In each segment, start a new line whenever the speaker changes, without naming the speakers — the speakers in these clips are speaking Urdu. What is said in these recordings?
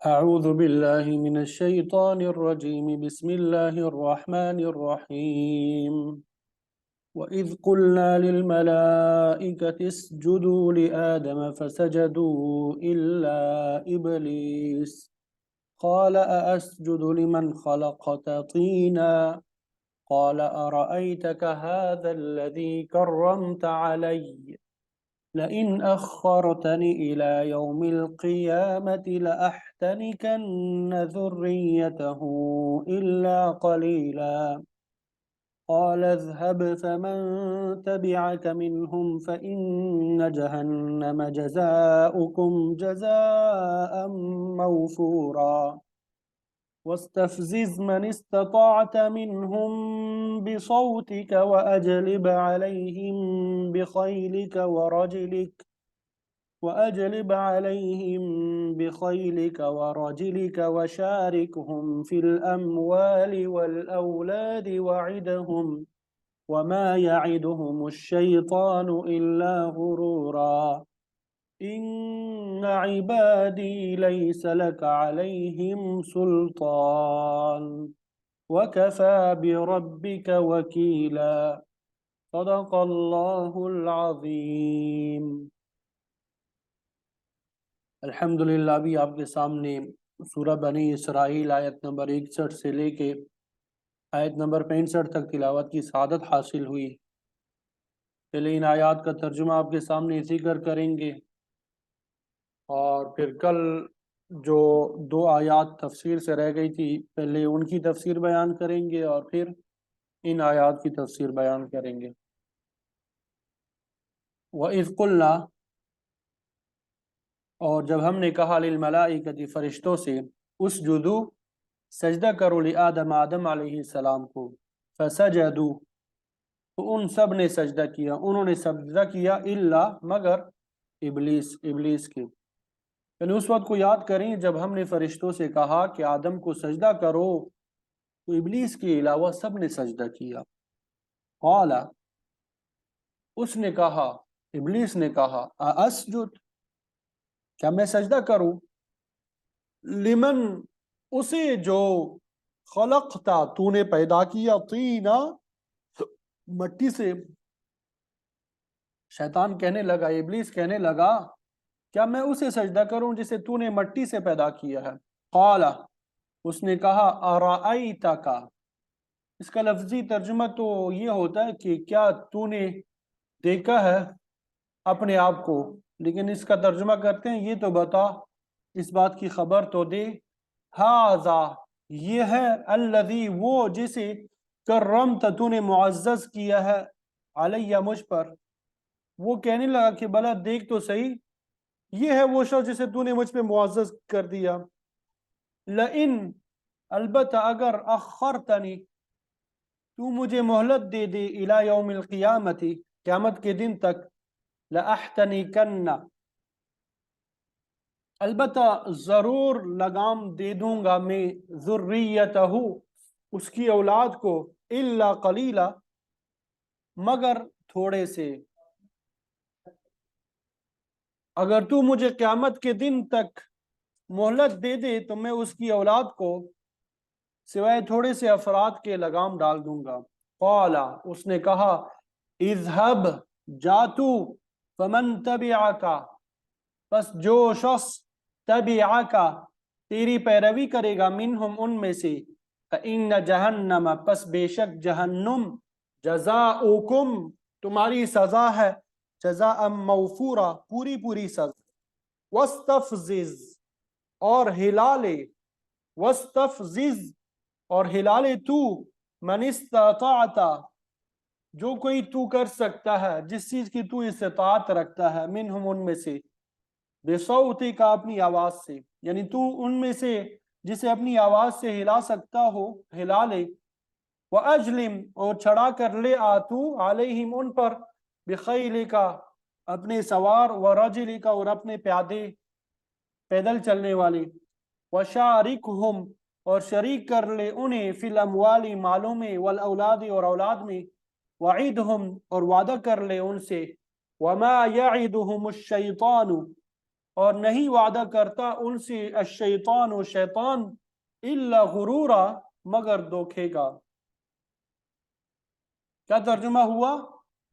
أعوذ بالله من الشيطان الرجيم بسم الله الرحمن الرحيم وإذ قلنا للملائكة اسجدوا لآدم فسجدوا إلا إبليس قال أأسجد لمن خلقت طينا قال أرأيتك هذا الذي كرمت علي لئن أخرتني إلى يوم القيامة لأحتنكن ذريته إلا قليلا قال اذهب فمن تبعك منهم فإن جهنم جزاؤكم جزاء موفورا واستفزز من استطعت منهم بصوتك وأجلب عليهم بخيلك ورجلك وشاركهم في الأموال والأولاد وعدهم وما يعدهم الشيطان إلا غرورا إن عبادي ليس لك عليهم سلطان وكفى بربك وكيلا صدق الله العظيم۔ الحمدللہ ابھی آپ کے سامنے سورہ بنی اسرائیل آیت نمبر 61 سے لے کے آیت نمبر 65 تک تلاوت کی سعادت حاصل ہوئی۔ پہلے ان آیات کا ترجمہ آپ کے سامنے ذکر کریں گے اور پھر کل جو 2 آیات تفسیر سے رہ گئی تھی پہلے ان کی تفسیر بیان کریں گے اور پھر ان آیات کی تفسیر بیان کریں گے۔ وَإِذْ قُلْنَا، اور جب ہم نے کہا للملائکۃ فرشتوں سے اسجدو سجدہ کرو لآدم آدم علیہ السلام کو، فسجدو تو ان سب نے سجدہ کیا، انہوں نے سجدہ کیا الا مگر ابلیس کے، یعنی اس وقت کو یاد کریں جب ہم نے فرشتوں سے کہا کہ آدم کو سجدہ کرو تو ابلیس کے علاوہ سب نے سجدہ کیا۔ قال، اس نے کہا، ابلیس نے کہا، اسجد، کیا میں سجدہ کروں، لمن، اسے جو خلقتا، تو نے پیدا کیا، طینا، مٹی سے۔ شیطان کہنے لگا، ابلیس کہنے لگا کیا میں اسے سجدہ کروں جسے تو نے مٹی سے پیدا کیا ہے۔ قال، اس نے کہا، ارائیتک، اس کا لفظی ترجمہ تو یہ ہوتا ہے کہ کیا تو نے دیکھا ہے اپنے آپ کو، لیکن اس کا ترجمہ کرتے ہیں یہ تو بتا، اس بات کی خبر تو دے، ھذا، یہ ہے، الذی، وہ جسے کرمت، تو نے معزز کیا ہے، علیہ، مجھ پر۔ وہ کہنے لگا کہ بھلا دیکھ تو صحیح، یہ ہے وہ شخص جسے تو نے مجھ پہ معزز کر دیا۔ لئن، البتہ اگر، اخرتنی، تو مجھے مہلت دے دے، الی یوم القیامت، قیامت کے دن تک، لأحتنکن، البتہ ضرور لگام دے دوں گا میں، ذریتہ، اس کی اولاد کو، الا قلیلا، مگر تھوڑے سے۔ اگر تو مجھے قیامت کے دن تک مہلت دے دے تو میں اس کی اولاد کو سوائے تھوڑے سے افراد کے لگام ڈال دوں گا۔ قال، اس نے کہا، اذهب، جا تو، فمن تبعک، پس جو شخص، تبعک، تیری پیروی کرے گا، منہم، ان میں سے، فإن جہنم، پس بے شک جہنم، جزاؤکم، تمہاری سزا ہے، جزاء موفورا، پوری پوری سزا۔ واستفزز، اور ہلا لے، واستفزز، اور ہلا لے تو، من استطاعت، جو کوئی تو کر سکتا ہے، جس چیز کی تو استطاعت رکھتا ہے، منہم، ان میں سے، بصوتی کا، اپنی آواز سے، یعنی تو ان میں سے جسے اپنی آواز سے ہلا سکتا ہو، ہلا لے۔ وَأَجْلِمْ، اور چڑھا کر لے آ تو، علیہم، ان پر، بخیلک، اپنے سوار، ورجلک، اور اپنے پیادے، پیدل چلنے والے، وشارکہم، اور شریک کر لے انہیں، فی الاموال، مالوں میں، والاولاد، اور اولاد میں، وعدہم، اور وعدہ کر لے ان سے، وما یعدہم الشیطان، اور نہیں وعدہ کرتا ان سے الشیطان و شیطان الا غرورا مگر دھوکے کا۔ کیا ترجمہ ہوا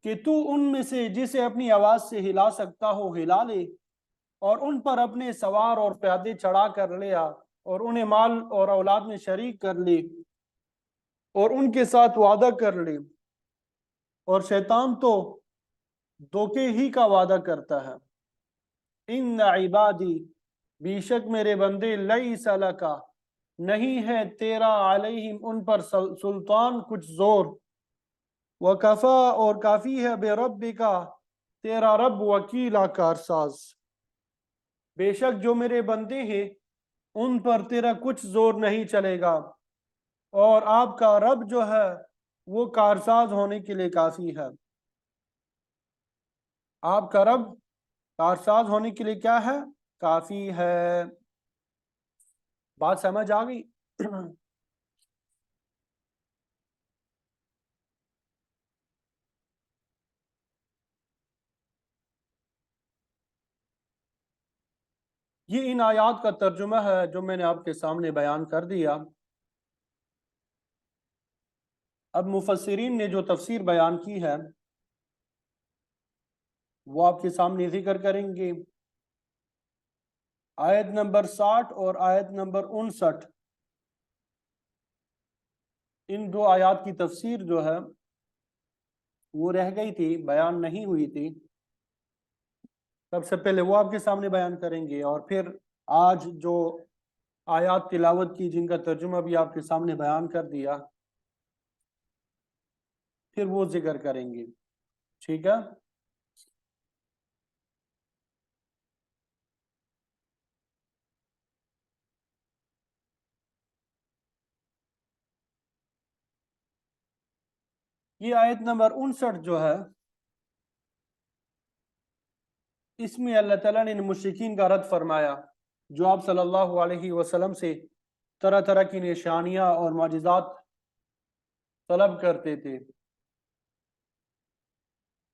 کہ تو ان میں سے جسے اپنی آواز سے ہلا سکتا ہو ہلا لے، اور ان پر اپنے سوار اور پیادے چڑھا کر لیا، اور انہیں مال اور اولاد میں شریک کر لی، اور ان کے ساتھ وعدہ کر لی، اور شیطان تو دھوکے ہی کا وعدہ کرتا ہے۔ ان عبادی، بے شک میرے بندے، لیس لکا، نہیں ہے تیرا، علیہم ان پر سلطان کچھ زور، وکفا اور کافی ہے، بے ربکا تیرا رب، وکیلا کارساز، بے شک جو میرے بندے ہیں ان پر تیرا کچھ زور نہیں چلے گا، اور آپ کا رب جو ہے وہ کارساز ہونے کے لیے کافی ہے۔ آپ کا رب کارساز ہونے کے لیے کیا ہے؟ کافی ہے۔ بات سمجھ آ گئی؟ یہ ان آیات کا ترجمہ ہے جو میں نے آپ کے سامنے بیان کر دیا۔ اب مفسرین نے جو تفسیر بیان کی ہے وہ آپ کے سامنے ذکر کریں گے۔ آیت نمبر 60 اور آیت نمبر 59، ان دو آیات کی تفسیر جو ہے وہ رہ گئی تھی، بیان نہیں ہوئی تھی۔ سب سے پہلے وہ آپ کے سامنے بیان کریں گے، اور پھر آج جو آیات تلاوت کی جن کا ترجمہ بھی آپ کے سامنے بیان کر دیا، پھر وہ ذکر کریں گے۔ ٹھیک ہے؟ یہ آیت نمبر 59 جو ہے، اس میں اللہ تعالیٰ نے مشرکین کا رد فرمایا جو آپ صلی اللہ علیہ وسلم سے طرح طرح کی نشانیاں اور معجزات طلب کرتے تھے۔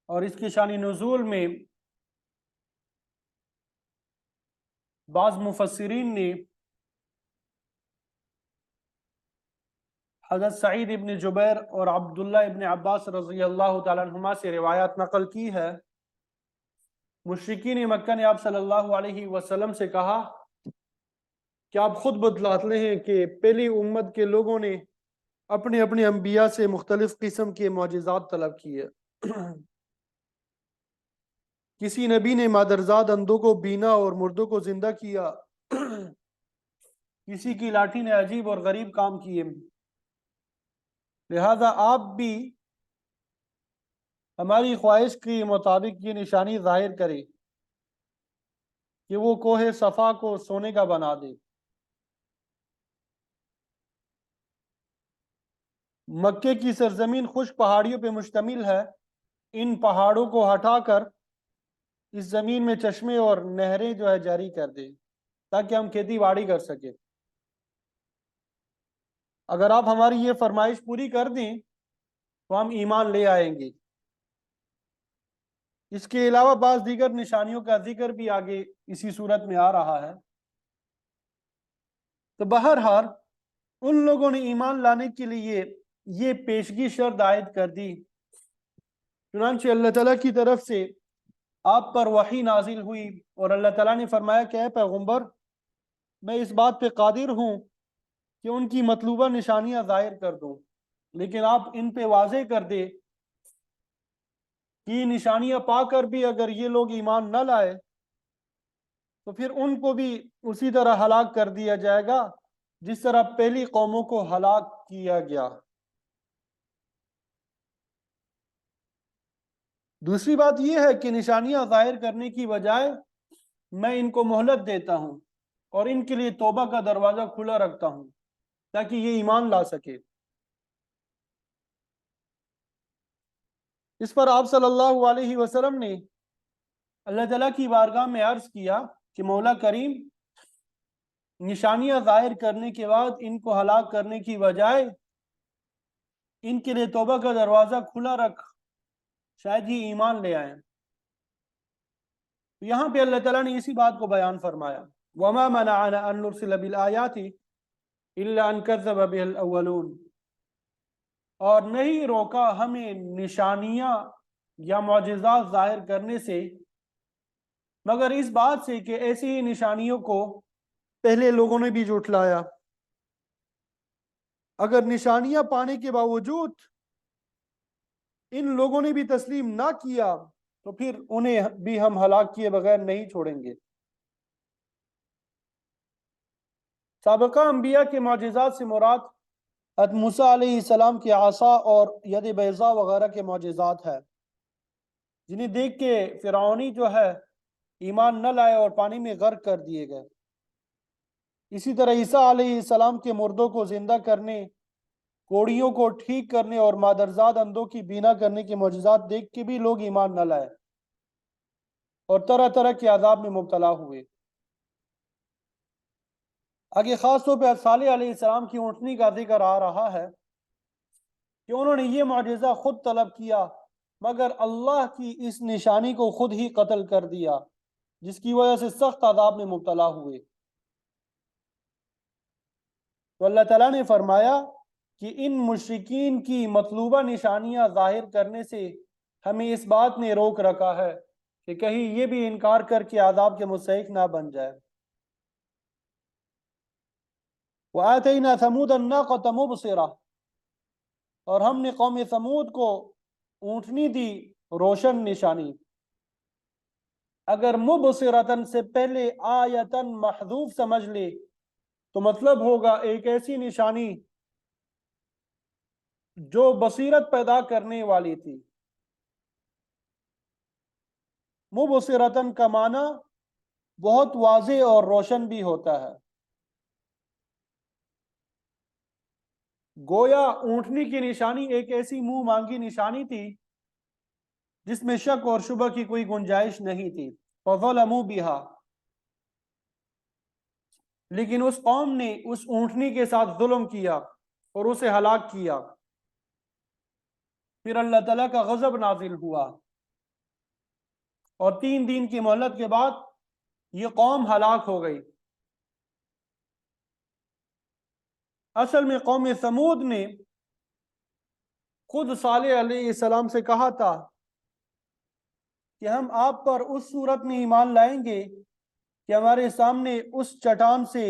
اور اس کی شان نزول میں بعض مفسرین نے حضرت سعید ابن جبیر اور عبداللہ ابن عباس رضی اللہ تعالیٰ عنہما سے روایات نقل کی ہے۔ مشرکین مکہ نے آپ صلی اللہ علیہ وسلم سے کہا کہ آپ خود بتلاتے ہیں کہ پہلی امت کے لوگوں نے اپنے اپنے انبیاء سے مختلف قسم کے معجزات طلب کیے۔ کسی نبی نے مادرزاد اندھوں کو بینا اور مردوں کو زندہ کیا، کسی کی لاٹھی نے عجیب اور غریب کام کیے، لہذا آپ بھی ہماری خواہش کے مطابق یہ نشانی ظاہر کرے کہ وہ کوہ صفا کو سونے کا بنا دے۔ مکے کی سرزمین خشک پہاڑیوں پہ مشتمل ہے، ان پہاڑوں کو ہٹا کر اس زمین میں چشمے اور نہریں جو ہے جاری کر دے تاکہ ہم کھیتی باڑی کر سکیں۔ اگر آپ ہماری یہ فرمائش پوری کر دیں تو ہم ایمان لے آئیں گے۔ اس کے علاوہ بعض دیگر نشانیوں کا ذکر بھی آگے اسی صورت میں آ رہا ہے۔ تو بہرحال ان لوگوں نے ایمان لانے کے لیے یہ پیشگی شرط عائد کر دی۔ چنانچہ اللہ تعالیٰ کی طرف سے آپ پر وحی نازل ہوئی، اور اللہ تعالیٰ نے فرمایا کہ اے پیغمبر، میں اس بات پہ قادر ہوں کہ ان کی مطلوبہ نشانیاں ظاہر کر دوں، لیکن آپ ان پہ واضح کر دے کہ یہ نشانیاں پا کر بھی اگر یہ لوگ ایمان نہ لائے تو پھر ان کو بھی اسی طرح ہلاک کر دیا جائے گا جس طرح پہلی قوموں کو ہلاک کیا گیا۔ دوسری بات یہ ہے کہ نشانیاں ظاہر کرنے کی بجائے میں ان کو مہلت دیتا ہوں اور ان کے لیے توبہ کا دروازہ کھلا رکھتا ہوں تاکہ یہ ایمان لا سکے۔ اس پر آپ صلی اللہ علیہ وسلم نے اللہ تعالیٰ کی بارگاہ میں عرض کیا کہ مولا کریم، نشانیاں ظاہر کرنے کے بعد ان کو ہلاک کرنے کی بجائے ان کے لیے توبہ کا دروازہ کھلا رکھ، شاید ہی ایمان لے آئیں۔ تو یہاں پہ اللہ تعالیٰ نے اسی بات کو بیان فرمایا، وَمَا مَنَعَنَا أَن نُرْسِلَ بِالْآيَاتِ إِلَّا أَن كَذَّبَ بِهَا الْأَوَّلُونَ، اور نہیں روکا ہمیں نشانیاں یا معجزات ظاہر کرنے سے مگر اس بات سے کہ ایسی ہی نشانیوں کو پہلے لوگوں نے بھی جھٹلایا۔ اگر نشانیاں پانے کے باوجود ان لوگوں نے بھی تسلیم نہ کیا تو پھر انہیں بھی ہم ہلاک کیے بغیر نہیں چھوڑیں گے۔ سابقہ انبیاء کے معجزات سے مراد حضرت موسیٰ علیہ السلام کی عصا اور ید بیضاء وغیرہ کے معجزات ہے، جنہیں دیکھ کے فرعونی جو ہے ایمان نہ لائے اور پانی میں غرق کر دیے گئے۔ اسی طرح عیسیٰ علیہ السلام کے مردوں کو زندہ کرنے، کوڑیوں کو ٹھیک کرنے اور مادرزاد اندھوں کی بینا کرنے کے معجزات دیکھ کے بھی لوگ ایمان نہ لائے اور طرح طرح کے عذاب میں مبتلا ہوئے۔ آگے خاص طور پہ صالح علیہ السلام کی اونٹنی کا ذکر آ رہا ہے کہ انہوں نے یہ معجزہ خود طلب کیا مگر اللہ کی اس نشانی کو خود ہی قتل کر دیا، جس کی وجہ سے سخت عذاب میں مبتلا ہوئے۔ تو اللہ تعالیٰ نے فرمایا کہ ان مشرکین کی مطلوبہ نشانیاں ظاہر کرنے سے ہمیں اس بات نے روک رکھا ہے کہ کہیں یہ بھی انکار کر کے عذاب کے مستحق نہ بن جائے۔ وَآتَيْنَا ثَمُودَ النَّاقَةَ مُبْصِرَةً، اور ہم نے قوم ثمود کو اونٹنی دی روشن نشانی۔ اگر مبصرتن سے پہلے آیتن محذوف سمجھ لے تو مطلب ہوگا ایک ایسی نشانی جو بصیرت پیدا کرنے والی تھی۔ مبصرتن کا معنی بہت واضح اور روشن بھی ہوتا ہے۔ گویا اونٹنی کی نشانی ایک ایسی منہ مانگی نشانی تھی جس میں شک اور شبہ کی کوئی گنجائش نہیں تھی۔ فَظَلَمُوا بِهَا، لیکن اس قوم نے اس اونٹنی کے ساتھ ظلم کیا اور اسے ہلاک کیا۔ پھر اللہ تعالیٰ کا غضب نازل ہوا اور 3 دن کی مہلت کے بعد یہ قوم ہلاک ہو گئی۔ اصل میں قوم ثمود نے خود صالح علیہ السلام سے کہا تھا کہ ہم آپ پر اس صورت میں ایمان لائیں گے کہ ہمارے سامنے اس چٹان سے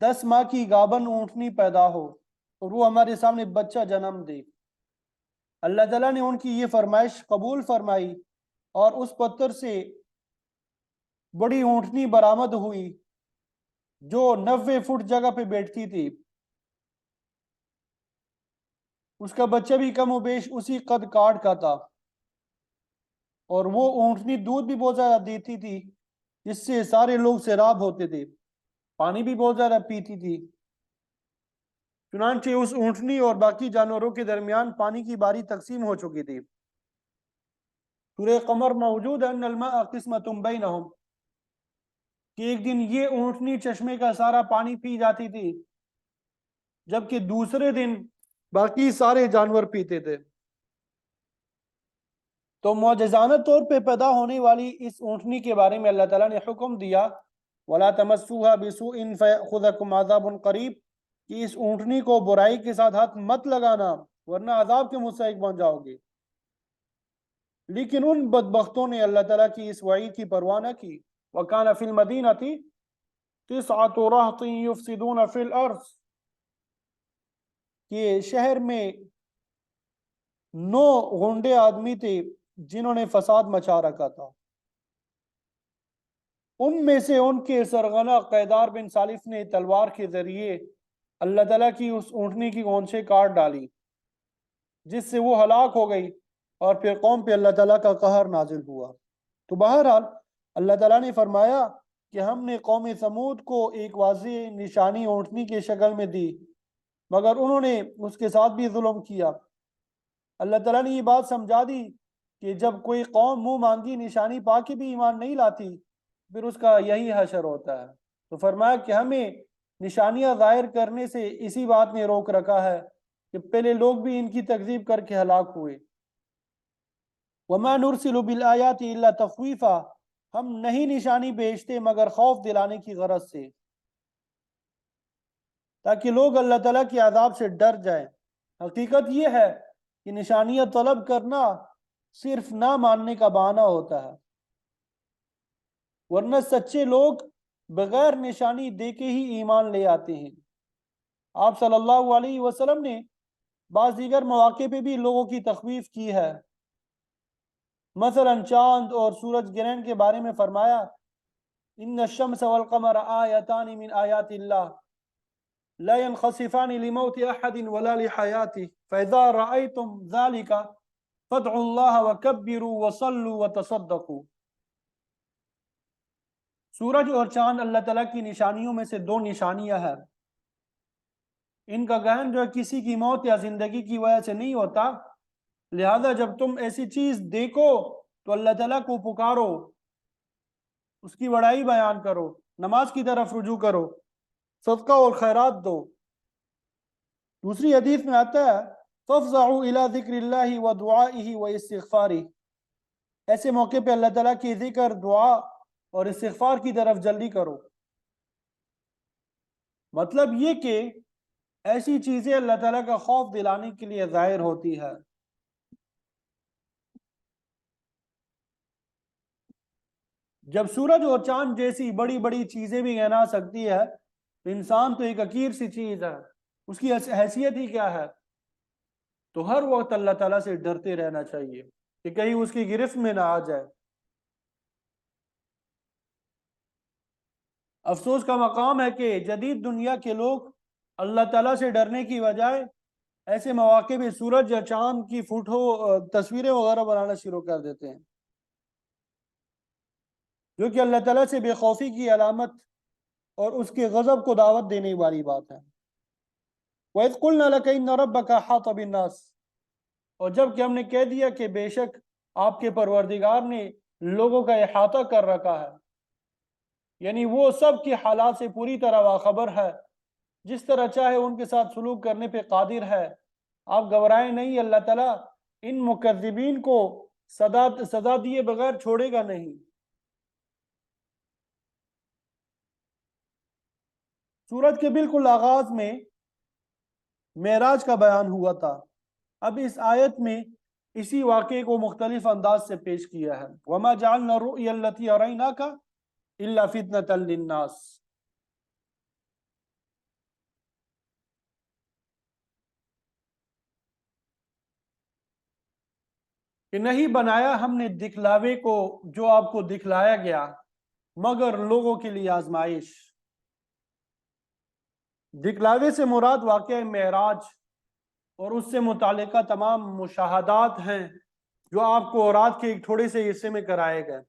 10 ماہ کی گابن اونٹنی پیدا ہو اور وہ ہمارے سامنے بچہ جنم دے۔ اللہ تعالیٰ نے ان کی یہ فرمائش قبول فرمائی اور اس پتھر سے بڑی اونٹنی برآمد ہوئی جو 90 فٹ جگہ پہ بیٹھتی تھی۔ اس کا بچہ بھی کم و بیش اسی قد کاٹ کا تھا اور وہ اونٹنی دودھ بھی بہت زیادہ دیتی تھی جس سے سارے لوگ سیراب ہوتے تھے، پانی بھی بہت زیادہ پیتی تھی۔ چنانچہ اس اونٹنی اور باقی جانوروں کے درمیان پانی کی باری تقسیم ہو چکی تھی۔ سورہ قمر موجود ہے ان الماء قسمۃ بینہم، کہ ایک دن یہ اونٹنی چشمے کا سارا پانی پی جاتی تھی جبکہ دوسرے دن باقی سارے جانور پیتے تھے۔ تو معجزانہ طور پہ پیدا ہونے والی اس اونٹنی کے بارے میں اللہ تعالیٰ نے حکم دیا وَلَا تَمَسُّوهَا بِسُوءٍ فَيَأْخُذَكُمْ عَذَابٌ قَرِيبٌ، کہ اس اونٹنی کو برائی کے ساتھ ہاتھ مت لگانا ورنہ عذاب کے مستحق بن جاؤ گے۔ لیکن ان بدبختوں نے اللہ تعالیٰ کی اس وعید کی پرواہ نہ کی۔ وَكَانَ فِي الْمَدِينَةِ 9 رَهْطٍ يُفْسِدُونَ فِي الْأَرْضِ، کہ شہر میں 9 غنڈے آدمی تھے جنہوں نے فساد مچا رکھا تھا۔ ان میں سے ان کے سرغنہ قیدار بن سالف نے تلوار کے ذریعے اللہ تعالیٰ کی اس اونٹنی کی گونچیں کاٹ ڈالی جس سے وہ ہلاک ہو گئی اور پھر قوم پہ اللہ تعالیٰ کا قہر نازل ہوا۔ تو بہرحال اللہ تعالیٰ نے فرمایا کہ ہم نے قوم ثمود کو ایک واضح نشانی اونٹنی کی شکل میں دی مگر انہوں نے اس کے ساتھ بھی ظلم کیا۔ اللہ تعالیٰ نے یہ بات سمجھا دی کہ جب کوئی قوم منہ مانگی نشانی پا کے بھی ایمان نہیں لاتی پھر اس کا یہی حشر ہوتا ہے۔ تو فرمایا کہ ہمیں نشانیاں ظاہر کرنے سے اسی بات نے روک رکھا ہے کہ پہلے لوگ بھی ان کی تکذیب کر کے ہلاک ہوئے۔ وَمَا نُرْسِلُ بِالْآيَاتِ إِلَّا تَخْوِيفًا، ہم نہیں نشانی بھیجتے مگر خوف دلانے کی غرض سے، تاکہ لوگ اللہ تعالیٰ کے عذاب سے ڈر جائیں۔ حقیقت یہ ہے کہ نشانیاں طلب کرنا صرف نہ ماننے کا بہانہ ہوتا ہے، ورنہ سچے لوگ بغیر نشانی دیکھے ہی ایمان لے آتے ہیں۔ آپ صلی اللہ علیہ وسلم نے بعض دیگر مواقع پہ بھی لوگوں کی تخویف کی ہے۔ مثلا چاند اور سورج گرہن کے بارے میں فرمایا، ان الشمس والقمر آیتان من آیات اللہ لا ينخسفان لموت احد ولا لحیاته فاذا رأيتم ذلك فادعوا الله وكبروا وصلوا وتصدقوا۔ سورج اور چاند اللہ تعالیٰ کی نشانیوں میں سے دو نشانیاں ہیں۔ ان کا گرہن جو ہے کسی کی موت یا زندگی کی وجہ سے نہیں ہوتا، لہذا جب تم ایسی چیز دیکھو تو اللہ تعالیٰ کو پکارو، اس کی بڑائی بیان کرو، نماز کی طرف رجوع کرو، صدقہ اور خیرات دو۔ دوسری حدیث میں آتا ہے فافزعوا الى ذکر اللہ ودعائہ واستغفارہ، ایسے موقع پہ اللہ تعالیٰ کی ذکر، دعا اور استغفار کی طرف جلدی کرو۔ مطلب یہ کہ ایسی چیزیں اللہ تعالیٰ کا خوف دلانے کے لیے ظاہر ہوتی ہے۔ جب سورج اور چاند جیسی بڑی بڑی چیزیں بھی گنا سکتی ہے، انسان تو ایک حقیر سی چیز ہے، اس کی حیثیت ہی کیا ہے؟ تو ہر وقت اللہ تعالیٰ سے ڈرتے رہنا چاہیے کہ کہیں اس کی گرفت میں نہ آ جائے۔ افسوس کا مقام ہے کہ جدید دنیا کے لوگ اللہ تعالیٰ سے ڈرنے کی بجائے ایسے مواقع میں سورج یا چاند کی فوٹو تصویریں وغیرہ بنانا شروع کر دیتے ہیں، جو کہ اللہ تعالیٰ سے بے خوفی کی علامت اور اس کے غضب کو دعوت دینے والی بات ہے۔ وَإِذْ قُلْنَا لَكَ إِنَّ رَبَّكَ أَحَاطَ بِالنَّاسِ، اور جب کہ ہم نے کہہ دیا کہ بے شک آپ کے پروردگار نے لوگوں کا احاطہ کر رکھا ہے، یعنی وہ سب کی حالات سے پوری طرح باخبر ہے، جس طرح چاہے ان کے ساتھ سلوک کرنے پہ قادر ہے۔ آپ گھبرائیں نہیں، اللہ تعالیٰ ان مکذبین کو سزا دیے بغیر چھوڑے گا نہیں۔ سورت کے بالکل آغاز میں معراج کا بیان ہوا تھا، اب اس آیت میں اسی واقعے کو مختلف انداز سے پیش کیا ہے۔ وَمَا جَعَلْنَا الرُّؤْيَا الَّتِي أَرَيْنَاكَ إِلَّا فِتْنَةً لِلنَّاسِ، کہ نہیں بنایا ہم نے دکھلاوے کو جو آپ کو دکھلایا گیا مگر لوگوں کے لیے آزمائش۔ دکھلاوے سے مراد واقعہ معراج اور اس سے متعلقہ تمام مشاہدات ہیں جو آپ کو رات کے ایک تھوڑے سے حصے میں کرائے گئے۔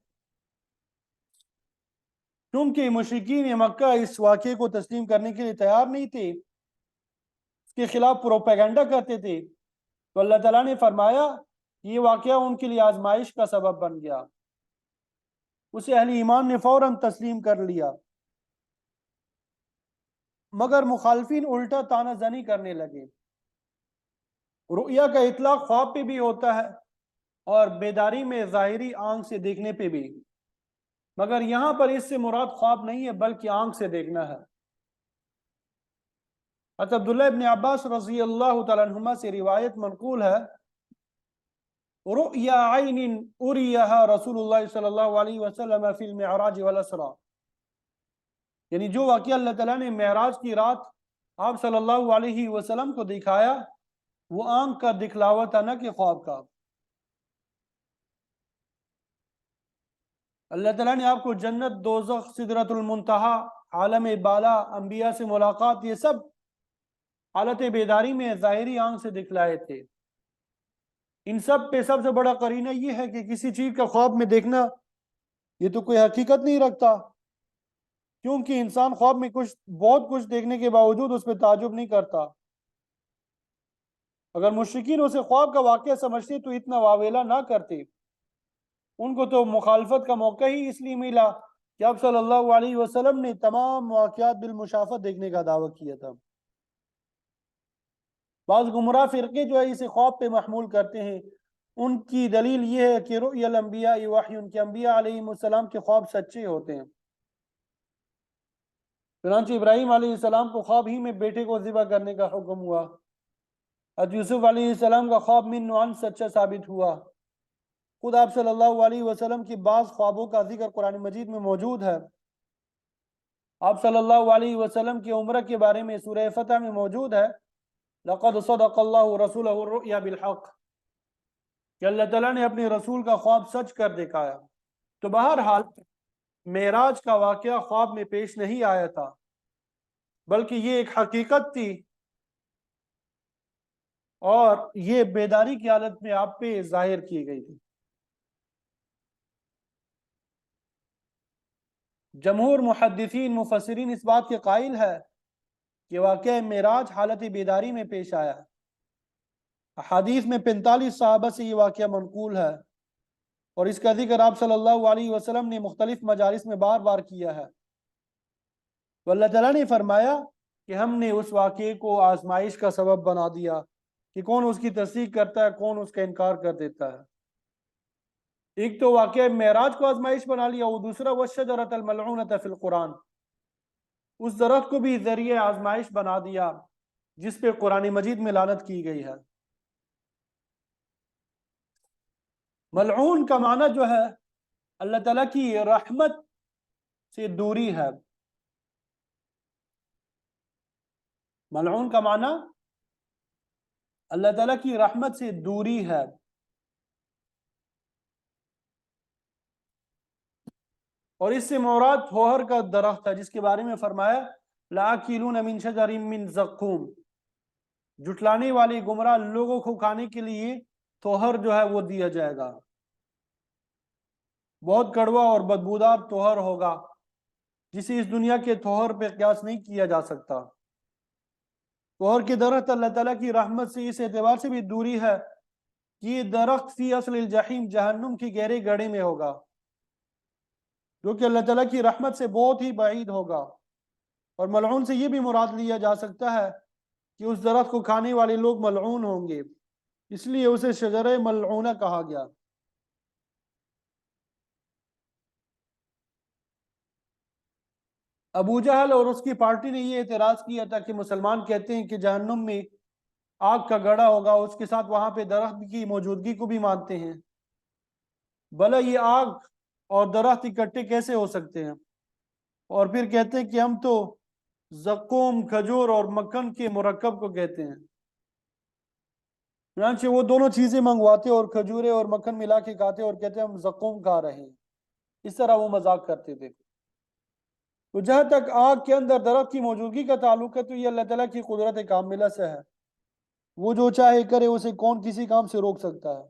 کیونکہ مشرکین مکہ اس واقعے کو تسلیم کرنے کے لیے تیار نہیں تھے، اس کے خلاف پروپیگنڈا کرتے تھے، تو اللہ تعالیٰ نے فرمایا یہ واقعہ ان کے لیے آزمائش کا سبب بن گیا، اسے اہل ایمان نے فوراً تسلیم کر لیا، مگر مخالفین الٹا تانا زنی کرنے لگے۔ رؤیا کا اطلاق خواب پہ بھی ہوتا ہے اور بیداری میں ظاہری آنکھ سے دیکھنے پہ بھی، مگر یہاں پر اس سے مراد خواب نہیں ہے بلکہ آنکھ سے دیکھنا ہے۔ حضرت عبداللہ ابن عباس رضی اللہ تعالیٰ عنہما سے روایت منقول ہے، رؤیا عین اریہا رسول اللہ صلی اللہ علیہ وسلم فی المعراج والاسراء، یعنی جو واقعہ اللہ تعالیٰ نے معراج کی رات آپ صلی اللہ علیہ وسلم کو دکھایا وہ آنکھ کا دکھلاوا تھا، نہ کہ خواب کا۔ اللہ تعالیٰ نے آپ کو جنت، دوزخ، سدرۃ المنتہا، عالم بالا، انبیاء سے ملاقات، یہ سب حالت بیداری میں ظاہری آنکھ سے دکھلائے تھے۔ ان سب پہ سب سے بڑا قرینہ یہ ہے کہ کسی چیز کا خواب میں دیکھنا یہ تو کوئی حقیقت نہیں رکھتا، کیونکہ انسان خواب میں بہت کچھ دیکھنے کے باوجود اس پہ تعجب نہیں کرتا۔ اگر مشرکین اسے خواب کا واقعہ سمجھتے تو اتنا واویلا نہ کرتے، ان کو تو مخالفت کا موقع ہی اس لیے ملا کہ آپ صلی اللہ علیہ وسلم نے تمام واقعات بالمشافہت دیکھنے کا دعویٰ کیا تھا۔ بعض گمراہ فرقے جو ہے اسے خواب پہ محمول کرتے ہیں ان کی دلیل یہ ہے کہ رؤیا الانبیاء وحی، ان کے انبیاء علیہ السلام کے خواب سچے ہوتے ہیں۔ چنانچہ ابراہیم علیہ السلام کو خواب ہی میں بیٹے کو ذبح کرنے کا حکم ہوا۔ حضرت یوسف علیہ السلام کا خواب من نوعاً سچا ثابت ہوا۔ خود آپ صلی اللہ علیہ وسلم کی بعض خوابوں کا ذکر قرآن مجید میں موجود ہے۔ آپ صلی اللہ علیہ وسلم کی عمرہ کے بارے میں سورہ فتح میں موجود ہے، لَقَدْ صَدَقَ اللَّهُ رَسُولَهُ الرُّؤْيَا بِالْحَقِّ، کہ اللہ تعالیٰ نے اپنے رسول کا خواب سچ کر دکھایا۔ تو بہرحال معراج کا واقعہ خواب میں پیش نہیں آیا تھا، بلکہ یہ ایک حقیقت تھی، اور یہ بیداری کی حالت میں آپ پہ ظاہر کی گئی تھی۔ جمہور محدثین مفسرین اس بات کے قائل ہے کہ واقعہ معراج حالت بیداری میں پیش آیا۔ احادیث میں 45 صحابہ سے یہ واقعہ منقول ہے، اور اس کا ذکر آپ صلی اللہ علیہ وسلم نے مختلف مجالس میں بار بار کیا ہے۔ تو اللہ تعالیٰ نے فرمایا کہ ہم نے اس واقعے کو آزمائش کا سبب بنا دیا کہ کون اس کی تصدیق کرتا ہے، کون اس کا انکار کر دیتا ہے۔ ایک تو واقعہ معراج کو آزمائش بنا لیا، وہ دوسرا وَالشَّجَرَةَ الْمَلْعُونَةَ فِي الْقُرْآنِ، اس درخت کو بھی ذریعہ آزمائش بنا دیا جس پہ قرآن مجید میں لعنت کی گئی ہے۔ ملعون کا معنی جو ہے اللہ تعالیٰ کی رحمت سے دوری ہے۔ ملعون کا معنی اللہ تعالیٰ کی رحمت سے دوری ہے۔ اور اس سے مراد توہر کا درخت ہے، جس کے بارے میں فرمایا لَآكِلُونَ مِن شَجَرٍ مِّن زَقُّومٍ، جھٹلانے والے گمراہ لوگوں کو کھانے کے لیے توہر جو ہے وہ دیا جائے گا، بہت کڑوا اور بدبودار توہر ہوگا جسے اس دنیا کے توہر پہ قیاس نہیں کیا جا سکتا۔ توہر کے درخت اللہ تعالیٰ کی رحمت سے اس اعتبار سے بھی دوری ہے کہ یہ درخت فی اصل الجحیم، جہنم کی گہرے گڑھے میں ہوگا، جو کہ اللہ تعالیٰ کی رحمت سے بہت ہی بعید ہوگا۔ اور ملعون سے یہ بھی مراد لیا جا سکتا ہے کہ اس درخت کو کھانے والے لوگ ملعون ہوں گے، اس لیے اسے شجرہ ملعونہ کہا گیا۔ ابو جہل اور اس کی پارٹی نے یہ اعتراض کیا تھا کہ مسلمان کہتے ہیں کہ جہنم میں آگ کا گڑھا ہوگا، اس کے ساتھ وہاں پہ درخت کی موجودگی کو بھی مانتے ہیں، بھلا یہ آگ اور درخت اکٹھے کیسے ہو سکتے ہیں؟ اور پھر کہتے ہیں کہ ہم تو زقوم، کھجور اور مکھن کے مرکب کو کہتے ہیں، چنانچہ وہ دونوں چیزیں منگواتے اور کھجورے اور مکھن ملا کے کھاتے اور کہتے ہیں ہم زقوم کھا رہے ہیں۔ اس طرح وہ مذاق کرتے تھے۔ تو جہاں تک آگ کے اندر درخت کی موجودگی کا تعلق ہے تو یہ اللہ تعالیٰ کی قدرت کاملہ سے ہے، وہ جو چاہے کرے، اسے کون کسی کام سے روک سکتا ہے۔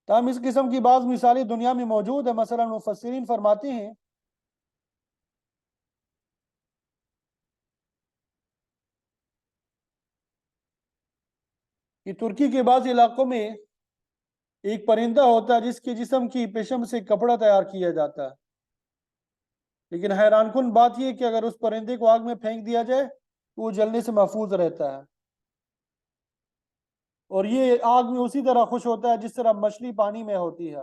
تاہم اس قسم کی بعض مثالیں دنیا میں موجود ہیں۔ مثلا مفسرین فرماتے ہیں کہ ترکی کے بعض علاقوں میں ایک پرندہ ہوتا ہے جس کے جسم کی پشم سے کپڑا تیار کیا جاتا ہے، لیکن حیران کن بات یہ کہ اگر اس پرندے کو آگ میں پھینک دیا جائے تو وہ جلنے سے محفوظ رہتا ہے، اور یہ آگ میں اسی طرح خوش ہوتا ہے جس طرح مچھلی پانی میں ہوتی ہے۔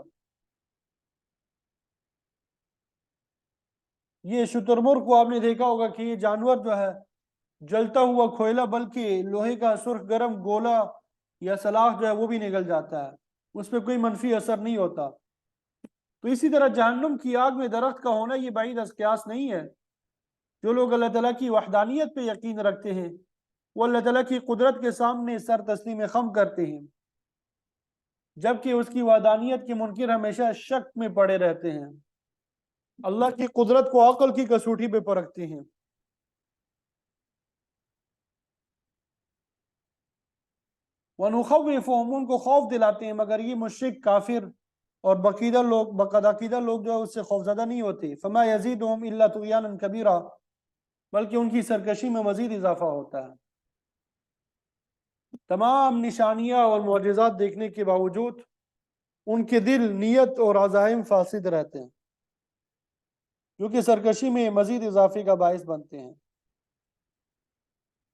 یہ شترمرغ کو آپ نے دیکھا ہوگا کہ یہ جانور جو ہے جلتا ہوا کوئلہ بلکہ لوہے کا سرخ گرم گولا یا سلاخ جو ہے وہ بھی نگل جاتا ہے، اس پہ کوئی منفی اثر نہیں ہوتا۔ تو اسی طرح جہنم کی آگ میں درخت کا ہونا یہ بعید از قیاس نہیں ہے۔ جو لوگ اللہ تعالیٰ کی وحدانیت پہ یقین رکھتے ہیں وہ اللہ تعالیٰ کی قدرت کے سامنے سر تسلیم خم کرتے ہیں، جبکہ اس کی وحدانیت کے منکر ہمیشہ شک میں پڑے رہتے ہیں، اللہ کی قدرت کو عقل کی کسوٹی پہ پرکھتے ہیں۔ وَنُخَوِّفُهُمْ، ان کو خوف دلاتے ہیں، مگر یہ مشرک، کافر اور بقیدہ لوگ، بقدعقیدہ لوگ جو ہے اس سے خوفزدہ نہیں ہوتے۔ فَمَا يَزِيدُهُمْ إِلَّا طُغْيَانًا كَبِيرًا، بلکہ ان کی سرکشی میں مزید اضافہ ہوتا ہے۔ تمام نشانیاں اور معجزات دیکھنے کے باوجود ان کے دل، نیت اور عزائم فاسد رہتے ہیں، جو کہ سرکشی میں مزید اضافے کا باعث بنتے ہیں۔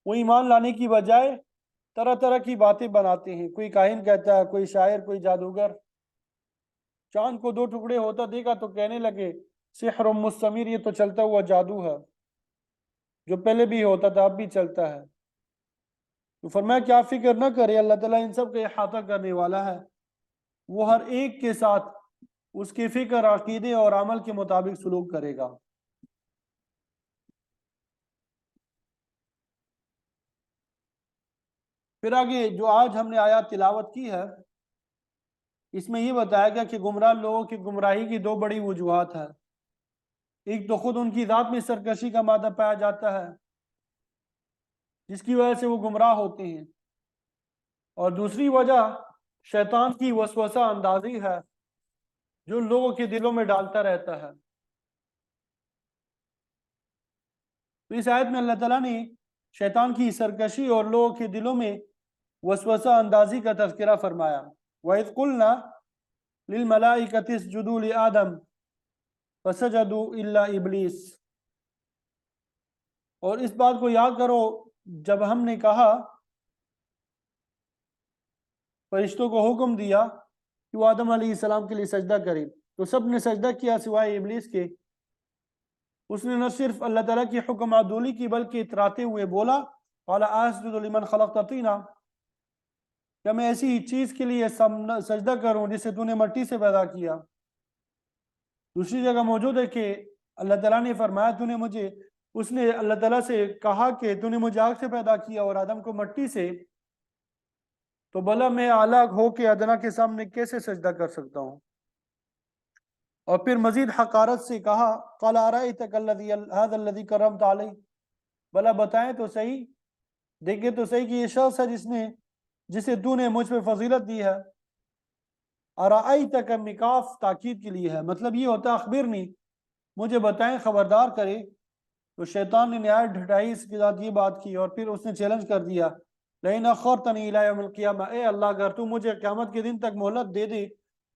وہ ایمان لانے کی بجائے طرح طرح کی باتیں بناتے ہیں، کوئی کاہن کہتا ہے، کوئی شاعر، کوئی جادوگر۔ چاند کو دو ٹکڑے ہوتا دیکھا تو کہنے لگے سحر مستمر، یہ تو چلتا ہوا جادو ہے، جو پہلے بھی ہوتا تھا اب بھی چلتا ہے۔ تو فرمایا کیا فکر نہ کرے، اللہ تعالیٰ ان سب کا احاطہ کرنے والا ہے، وہ ہر ایک کے ساتھ اس کے فکر، عقیدے اور عمل کے مطابق سلوک کرے گا۔ پھر آگے جو آج ہم نے آیات تلاوت کی ہے، اس میں یہ بتایا گیا کہ گمراہ لوگوں کی گمراہی کی دو بڑی وجوہات ہیں۔ ایک تو خود ان کی ذات میں سرکشی کا مادہ پایا جاتا ہے، جس کی وجہ سے وہ گمراہ ہوتے ہیں، اور دوسری وجہ شیطان کی وسوسہ اندازی ہے، جو لوگوں کے دلوں میں ڈالتا رہتا ہے۔ تو اس آیت میں اللہ تعالیٰ نے شیطان کی سرکشی اور لوگوں کے دلوں میں وسوسہ اندازی کا تذکرہ فرمایا۔ وَإِذْ قُلْنَا لِلْمَلَائِكَةِ اسْجُدُوا لِآدَمَ فَسَجَدُوا إِلَّا إِبْلِيسَ۔ اور اس بات کو یاد کرو جب ہم نے کہا، فرشتوں کو حکم دیا کہ وہ آدم علیہ السلام کے لیے سجدہ کرے، تو سب نے سجدہ کیا سوائے ابلیس کے۔ اس نے نہ صرف اللہ تعالیٰ کی حکم عدولی کی بلکہ اتراتے ہوئے بولا قَالَ أَسْجُدُ لِمَنْ خَلَقْتَ طِينًا، کیا میں ایسی چیز کے لیے سجدہ کروں جسے تو نے مٹی سے پیدا کیا۔ دوسری جگہ موجود ہے کہ اللہ تعالیٰ نے فرمایا اس نے اللہ تعالیٰ سے کہا کہ تو نے مجھے آگ سے پیدا کیا اور آدم کو مٹی سے، تو بھلا میں اعلیٰ ہو کے ادنا کے سامنے کیسے سجدہ کر سکتا ہوں۔ اور پھر مزید حقارت سے کہا قَالَ أَرَأَيْتَكَ هَذَا الَّذِي كَرَّمْتَ عَلَيْهِ، بھلا بتائیں تو صحیح، دیکھیں تو صحیح کہ یہ شخص ہے جسے تو نے مجھ پہ فضیلت دی ہے۔ أَرَأَيْتَكَ مِقاف تاکید کے لیے ہے، مطلب یہ ہوتا اخبرنی، مجھے بتائیں، خبردار کرے۔ تو شیطان نے نہایت ڈھٹائی اس کے ساتھ یہ بات کی، اور پھر اس نے چیلنج کر دیا لَإِنْ أَخَّرْتَنِي إِلَىٰ يَوْمِ الْقِيَامَةِ، اے اللہ اگر تو مجھے قیامت کے دن تک مہلت دے دے،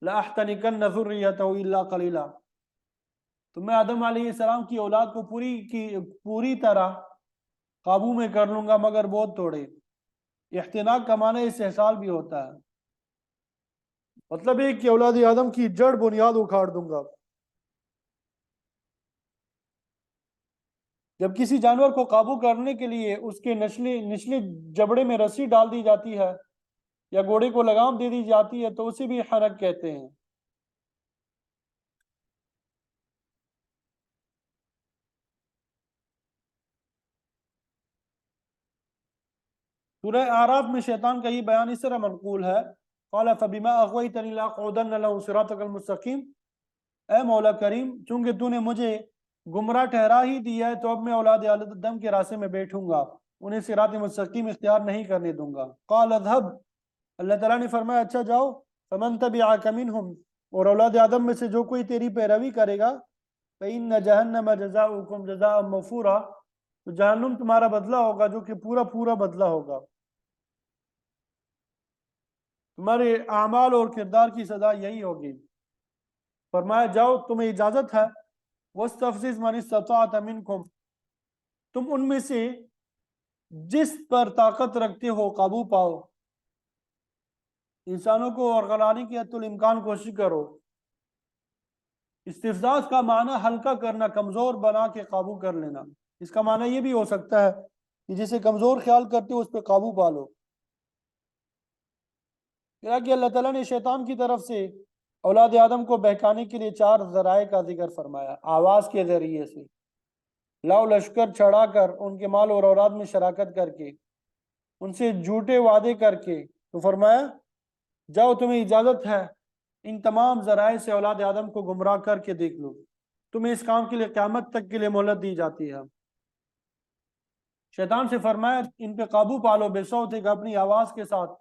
لَأَحْتَنِكَنَّ ذُرِّيَّتَهُ إِلَّا قَلِيلًا، تو میں آدم علیہ السلام کی اولاد کو پوری طرح قابو میں کر لوں گا مگر بہت توڑے۔ احتناق کا معنی استحصال بھی ہوتا ہے، مطلب ہے کہ اولاد آدم کی جڑ بنیاد اکھاڑ دوں گا۔ جب کسی جانور کو قابو کرنے کے لیے اس کے نچلے جبڑے میں رسی ڈال دی جاتی ہے یا گھوڑے کو لگام دے دی جاتی ہے تو اسے بھی حنک کہتے ہیں۔ سورہ اعراف میں شیطان کا یہ بیان اس طرح منقول ہے قَالَ فَبِمَا أَغْوَيْتَنِي لَأَقْعُدَنَّ لَهُمْ صِرَاطَكَ الْمُسْتَقِيمَ، اے مولا کریم چونکہ تو نے مجھے گمراہ ٹھہرا ہی دیا ہے تو اب میں اولاد آدم کے راستے میں بیٹھوں گا، انہیں صراط مستقیم اختیار نہیں کرنے دوں گا۔ قَالَ اذْهَبْ، اللہ تعالیٰ نے فرمایا اچھا جاؤ، فَمَن تَبِعَكَ مِنْهُمْ، اور اولاد آدم میں سے جو کوئی تیری پیروی کرے گا، فَإِنَّ جَهَنَّمَ جَزَاؤُكُمْ جَزَاءً مَوْفُورًا، تو جہنم تمہارا بدلہ ہوگا جو کہ پورا بدلہ ہوگا، تمہارے اعمال اور کردار کی سزا یہی ہوگی۔ فرمایا جاؤ تمہیں اجازت ہے، وَاسْتَفْزِزْ مَنِ اسْتَطَعْتَ مِنْكُمْ، تم ان میں سے جس پر طاقت رکھتے ہو قابو پاؤ، انسانوں کو اورگلانے کی حتی الامکان کوشش کرو۔ استفزاز کا معنی ہلکا کرنا، کمزور بنا کے قابو کر لینا، اس کا معنی یہ بھی ہو سکتا ہے کہ جسے کمزور خیال کرتے ہو اس پہ قابو پا لو۔ کہ اللہ تعالیٰ نے شیطان کی طرف سے اولاد آدم کو بہکانے کے لیے 4 ذرائع کا ذکر فرمایا، آواز کے ذریعے سے، لاؤ لشکر چڑھا کر، ان کے مال اور اولاد میں شراکت کر کے، ان سے جھوٹے وعدے کر کے، تو فرمایا جاؤ تمہیں اجازت ہے ان تمام ذرائع سے اولاد آدم کو گمراہ کر کے دیکھ لو، تمہیں اس کام کے لیے قیامت تک کے لیے مہلت دی جاتی ہے۔ شیطان سے فرمایا ان پہ قابو پالو بے صوت اپنی آواز کے ساتھ۔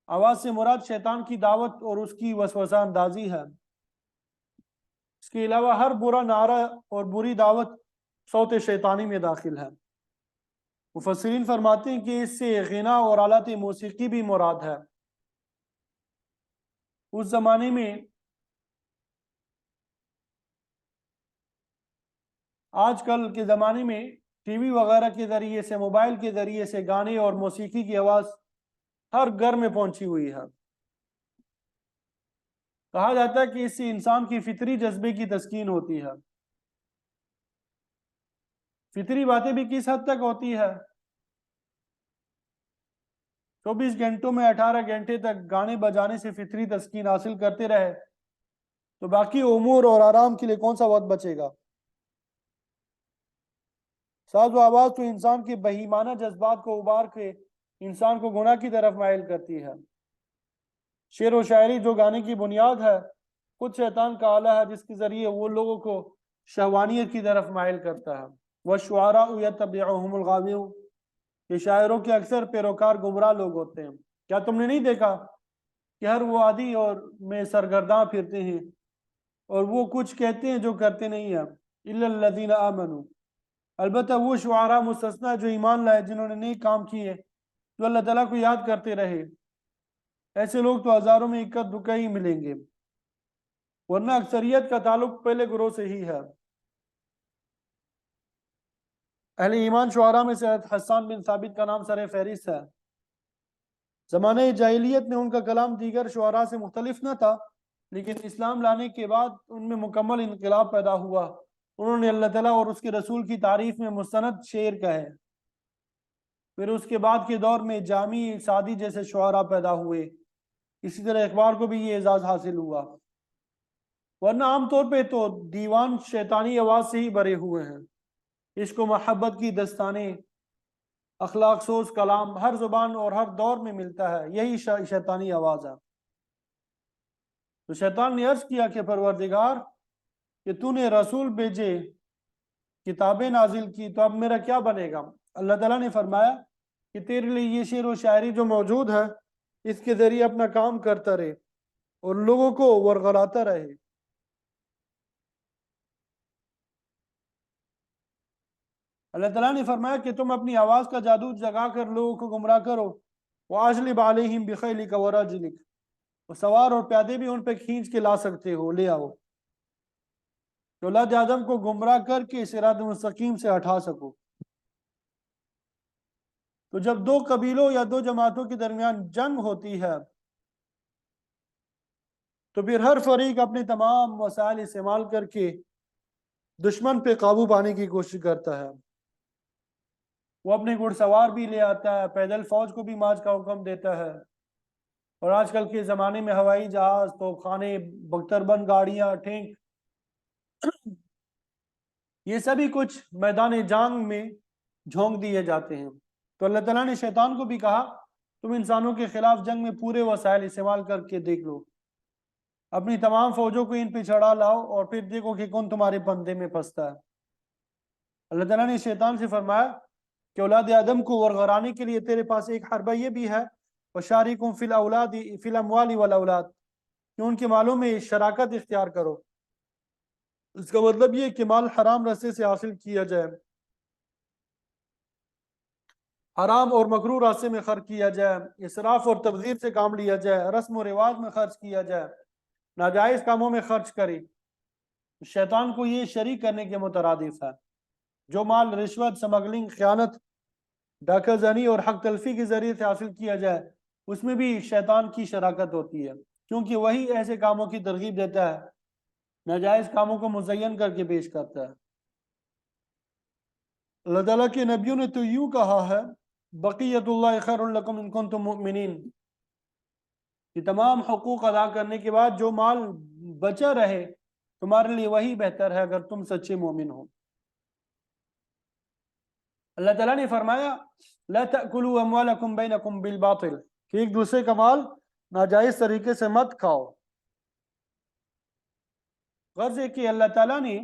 آواز سے مراد شیطان کی دعوت اور اس کی وسوسہ اندازی ہے، اس کے علاوہ ہر برا نعرہ اور بری دعوت صوت شیطانی میں داخل ہے۔ مفسرین فرماتے ہیں کہ اس سے غنا اور آلات موسیقی بھی مراد ہے۔ اس زمانے میں آج کل کے زمانے میں ٹی وی وغیرہ کے ذریعے سے، موبائل کے ذریعے سے گانے اور موسیقی کی آواز ہر گھر میں پہنچی ہوئی ہے۔ کہا جاتا ہے کہ اس سے انسان کی فطری جذبے کی تسکین ہوتی ہے۔ فطری باتیں بھی کس حد تک ہوتی ہے؟ 24 گھنٹوں میں 18 گھنٹے تک گانے بجانے سے فطری تسکین حاصل کرتے رہے تو باقی امور اور آرام کے لیے کون سا وقت بچے گا؟ ساز و آواز تو انسان کے بہیمانہ جذبات کو ابار کے انسان کو گناہ کی طرف مائل کرتی ہے۔ شعر و شاعری جو گانے کی بنیاد ہے، خود شیطان کا آلہ ہے جس کے ذریعے وہ لوگوں کو شہوانیت کی طرف مائل کرتا ہے۔ وَالشُّعَرَاءُ يَتَّبِعُهُمُ الْغَاوِيُونَ، یہ شاعروں کے اکثر پیروکار گمراہ لوگ ہوتے ہیں۔ کیا تم نے نہیں دیکھا کہ ہر وہ وادی اور میں سرگرداں پھرتے ہیں اور وہ کچھ کہتے ہیں جو کرتے نہیں ہیں؟ إِلَّا الَّذِينَ آمَنُوا، البتہ وہ شعراء مستثنیٰ جو ایمان لائے، جنہوں نے نیک کام کیے، جو اللہ تعالیٰ کو یاد کرتے رہے، ایسے لوگ تو ہزاروں میں اکت دکہ ہی ملیں گے، ورنہ اکثریت کا تعلق پہلے گروہ سے ہی ہے۔ اہل ایمان شعراء میں سے حسان بن ثابت کا نام سر فہرست ہے۔ زمانہ جاہلیت میں ان کا کلام دیگر شعراء سے مختلف نہ تھا، لیکن اسلام لانے کے بعد ان میں مکمل انقلاب پیدا ہوا۔ انہوں نے اللہ تعالیٰ اور اس کے رسول کی تعریف میں مستند شعر کہے۔ پھر اس کے بعد کے دور میں جامی سعدی جیسے شعراء پیدا ہوئے، اسی طرح اقبال کو بھی یہ اعزاز حاصل ہوا، ورنہ عام طور پہ تو دیوان شیطانی آواز سے ہی بھرے ہوئے ہیں۔ عشق و محبت کی دستانیں، اخلاق سوز کلام ہر زبان اور ہر دور میں ملتا ہے، یہی شیطانی آواز ہے۔ تو شیطان نے عرض کیا کہ پروردگار، کہ تو نے رسول بھیجے، کتابیں نازل کی، تو اب میرا کیا بنے گا؟ اللہ تعالیٰ نے فرمایا کہ تیرے لیے یہ شعر و شاعری جو موجود ہے، اس کے ذریعے اپنا کام کرتا رہے اور لوگوں کو ورغلاتا رہے۔ اللہ تعالیٰ نے فرمایا کہ تم اپنی آواز کا جادو جگا کر لوگوں کو گمراہ کرو۔ وَأَجْلِبْ عَلَيْهِمْ بِخَيْلِكَ وَرَجِلِكَ، اور سوار اور پیادے بھی ان پہ کھینچ کے لا سکتے ہو، لے آؤ، کہ اولاد آدم کو گمراہ کر کے صراط مستقیم سے ہٹا سکو۔ تو جب دو قبیلوں یا دو جماعتوں کے درمیان جنگ ہوتی ہے تو پھر ہر فریق اپنے تمام وسائل استعمال کر کے دشمن پہ قابو پانے کی کوشش کرتا ہے۔ وہ اپنے گھڑ سوار بھی لے آتا ہے، پیدل فوج کو بھی مارچ کا حکم دیتا ہے، اور آج کل کے زمانے میں ہوائی جہاز، توپ خانے، بختربند گاڑیاں، ٹینک، یہ سبھی کچھ میدان جنگ میں جھونک دیے جاتے ہیں۔ تو اللہ تعالیٰ نے شیطان کو بھی کہا تم انسانوں کے خلاف جنگ میں پورے وسائل استعمال کر کے دیکھ لو، اپنی تمام فوجوں کو ان پہ چڑھا لاؤ اور پھر دیکھو کہ کون تمہارے پندے میں پھنستا ہے۔ اللہ تعالیٰ نے شیطان سے فرمایا کہ اولاد آدم کو ورغرانے کے لیے تیرے پاس ایک حربہ یہ بھی ہے، وَشَارِكُمْ فِي الْأَوْلَادِ فِي الْأَمْوَالِ وَالْأَوْلَادِ، کہ ان کے مالوں میں شراکت اختیار کرو۔ اس کا مطلب یہ کہ مال حرام راستے سے حاصل کیا جائے، حرام اور مکروہ راستے میں خرچ کیا جائے، اسراف اور تبذیر سے کام لیا جائے، رسم و رواج میں خرچ کیا جائے، ناجائز کاموں میں خرچ کرے۔ شیطان کو یہ شریک کرنے کے مترادف ہے۔ جو مال رشوت، سمگلنگ، خیانت، ڈاکہ زنی اور حق تلفی کے ذریعے سے حاصل کیا جائے، اس میں بھی شیطان کی شراکت ہوتی ہے، کیونکہ وہی ایسے کاموں کی ترغیب دیتا ہے، ناجائز کاموں کو مزین کر کے پیش کرتا ہے۔ اللہ تعالیٰ کے نبیوں نے تو یوں کہا ہے بقیت اللہ خیر لکم ان کنتم مؤمنین، کہ تمام حقوق ادا کرنے کے بعد جو مال بچا رہے تمہارے لیے وہی بہتر ہے اگر تم سچے مومن ہو۔ اللہ تعالیٰ نے فرمایا لا تأکلوا اموالکم بینکم بالباطل، کہ ایک دوسرے کا مال ناجائز طریقے سے مت کھاؤ۔ غرض ہے کہ اللہ تعالیٰ نے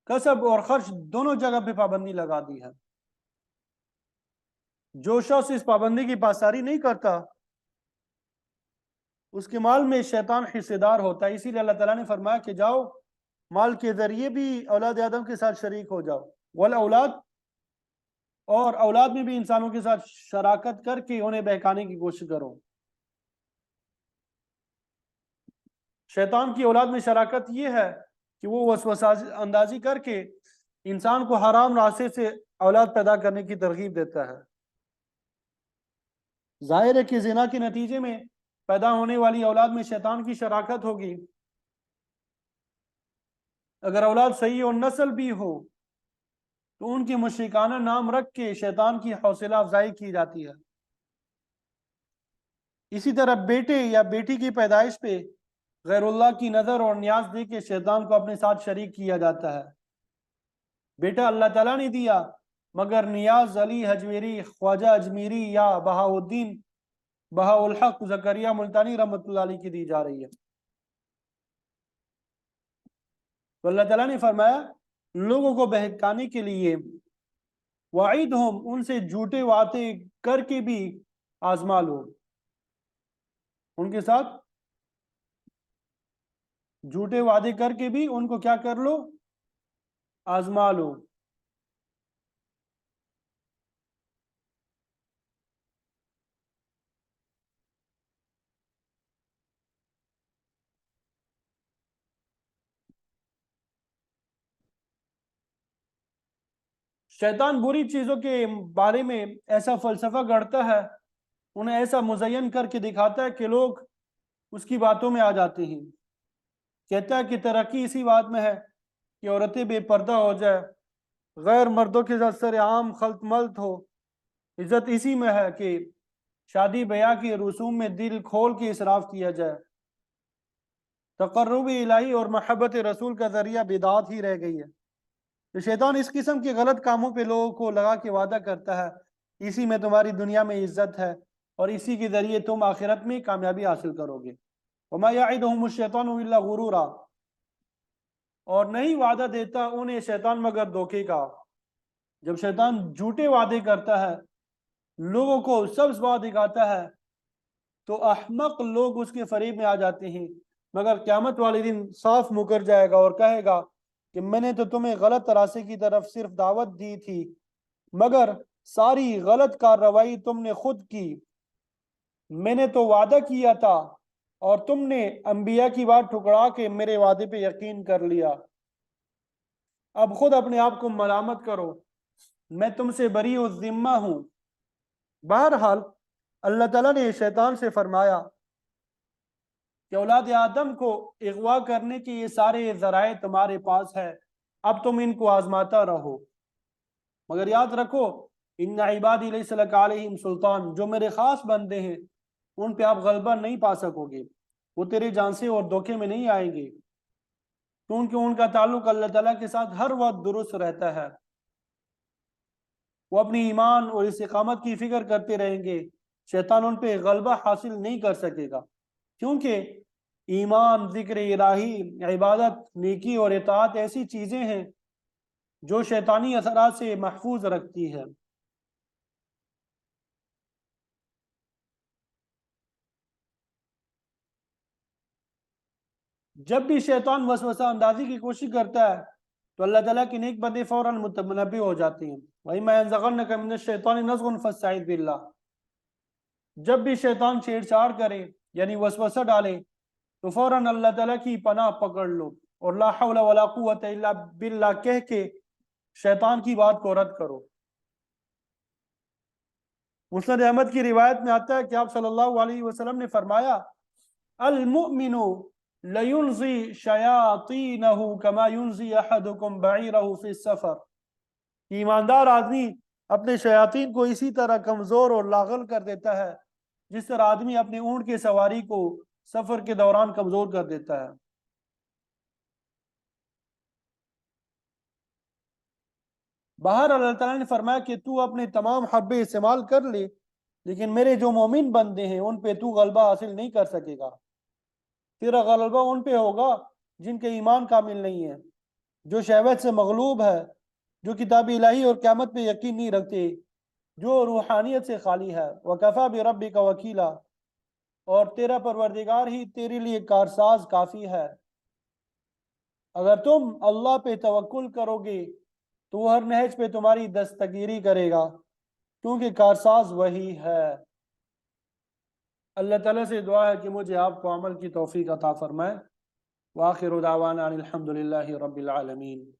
کسب اور خرچ دونوں جگہ پہ پابندی لگا دی ہے۔ جو شخص اس پابندی کی پاسداری نہیں کرتا اس کے مال میں شیطان حصے دار ہوتا ہے، اسی لیے اللہ تعالیٰ نے فرمایا کہ جاؤ مال کے ذریعے بھی اولاد آدم کے ساتھ شریک ہو جاؤ، والاولاد، اور اولاد میں بھی انسانوں کے ساتھ شراکت کر کے انہیں بہکانے کی کوشش کرو۔ شیطان کی اولاد میں شراکت یہ ہے کہ وہ وسوسہ اندازی کر کے انسان کو حرام راستے سے اولاد پیدا کرنے کی ترغیب دیتا ہے۔ ظاہر ہے کہ زنا کے نتیجے میں پیدا ہونے والی اولاد میں شیطان کی شراکت ہوگی۔ اگر اولاد صحیح اور نسل بھی ہو تو ان کے مشرکانہ نام رکھ کے شیطان کی حوصلہ افزائی کی جاتی ہے۔ اسی طرح بیٹے یا بیٹی کی پیدائش پہ غیر اللہ کی نظر اور نیاز دے کے شیطان کو اپنے ساتھ شریک کیا جاتا ہے۔ بیٹا اللہ تعالیٰ نے دیا، مگر نیاز علی حجویری، خواجہ اجمیری یا بہاؤالدین بہاءالحق زکریا ملتانی رحمۃ اللہ علیہ کی دی جا رہی ہے۔ تو اللہ تعالیٰ نے فرمایا لوگوں کو بہکانے کے لیے وعیدہم، ان سے جھوٹے وعدے کر کے بھی آزما لو، ان کے ساتھ جھوٹے وعدے کر کے بھی ان کو کیا کر لو؟ آزما لو۔ شیطان بری چیزوں کے بارے میں ایسا فلسفہ گڑھتا ہے، انہیں ایسا مزین کر کے دکھاتا ہے کہ لوگ اس کی باتوں میں آ جاتے ہیں۔ کہتا ہے کہ ترقی اسی بات میں ہے کہ عورتیں بے پردہ ہو جائے، غیر مردوں کے ساتھ سر عام خلط ملط ہو۔ عزت اسی میں ہے کہ شادی بیاہ کے رسوم میں دل کھول کے اسراف کیا جائے۔ تقرب الہی اور محبت رسول کا ذریعہ بدعت ہی رہ گئی ہے۔ تو شیطان اس قسم کے غلط کاموں پہ لوگوں کو لگا کے وعدہ کرتا ہے، اسی میں تمہاری دنیا میں عزت ہے اور اسی کے ذریعے تم آخرت میں کامیابی حاصل کرو گے۔ وَمَا يَعِدُهُمُ الشَّيْطَانُ إِلَّا غُرُورًا، اور نہیں وعدہ دیتا انہیں شیطان مگر دھوکے کا۔ جب شیطان جھوٹے وعدے کرتا ہے، لوگوں کو سبز بات دکھاتا ہے، تو احمق لوگ اس کے فریب میں آ جاتے ہیں، مگر قیامت والے دن صاف مکر جائے گا اور کہے گا کہ میں نے تو تمہیں غلط راستے کی طرف صرف دعوت دی تھی، مگر ساری غلط کارروائی تم نے خود کی۔ میں نے تو وعدہ کیا تھا اور تم نے انبیاء کی بات ٹھکرا کے میرے وعدے پہ یقین کر لیا۔ اب خود اپنے آپ کو ملامت کرو، میں تم سے بری و ذمہ ہوں۔ بہرحال اللہ تعالیٰ نے شیطان سے فرمایا کہ اولاد آدم کو اغوا کرنے کے یہ سارے ذرائع تمہارے پاس ہے، اب تم ان کو آزماتا رہو، مگر یاد رکھو ان عبادی لیس لک علیہم سلطان، جو میرے خاص بندے ہیں ان پہ آپ غلبہ نہیں پا سکو گے، وہ تیرے جانسے اور دھوکے میں نہیں آئیں گے، کیونکہ ان کا تعلق اللہ تعالیٰ کے ساتھ ہر وقت درست رہتا ہے۔ وہ اپنی ایمان اور استقامت کی فکر کرتے رہیں گے، شیطان ان پہ غلبہ حاصل نہیں کر سکے گا، کیونکہ ایمان، ذکر الہی، عبادت، نیکی اور اطاعت ایسی چیزیں ہیں جو شیطانی اثرات سے محفوظ رکھتی ہے۔ جب بھی شیطان وسوسہ اندازی کی کوشش کرتا ہے تو اللہ تعالیٰ کے نیک بندے فوراً متنبع ہو جاتے ہیں۔ وَإِمَّا يَنزَغَنَّكَ مِنَ الشَّيْطَانِ نَزْغٌ فَاسْتَعِذْ بِاللَّهِ، جب بھی شیطان چھیڑ چھاڑ کرے یعنی وسوسہ ڈالے تو فوراً اللہ تعالیٰ کی پناہ پکڑ لو اور لا حول ولا قوت الا باللہ کہہ کے شیطان کی بات کو رد کرو۔ مسند احمد کی روایت میں آتا ہے کہ آپ صلی اللہ علیہ وسلم نے فرمایا المؤمن لینزی شیاطینہ کما ینزی احدکم بعیرہ فی السفر، ایماندار آدمی اپنے شیاطین کو اسی طرح کمزور اور لاغل کر دیتا ہے جس طرح آدمی اپنے اونٹ کی سواری کو سفر کے دوران کمزور کر دیتا ہے۔ باہر اللہ تعالیٰ نے فرمایا کہ تو اپنے تمام حربے استعمال کر لے، لیکن میرے جو مومن بندے ہیں ان پہ تو غلبہ حاصل نہیں کر سکے گا۔ تیرا غلبہ ان پہ ہوگا جن کے ایمان کامل نہیں ہے، جو شہوت سے مغلوب ہے، جو کتاب الہی اور قیامت پہ یقین نہیں رکھتے، جو روحانیت سے خالی ہے۔ وَكَفَى بِرَبِّكَ وَكِيلًا، اور تیرا پروردگار ہی تیرے لیے کارساز کافی ہے۔ اگر تم اللہ پہ توکل کرو گے تو وہ ہر نہج پہ تمہاری دستگیری کرے گا، کیونکہ کارساز وہی ہے۔ اللہ تعالیٰ سے دعا ہے کہ مجھے آپ کو عمل کی توفیق عطا فرمائے۔ وآخر دعوانا ان الحمد للہ رب العالمین.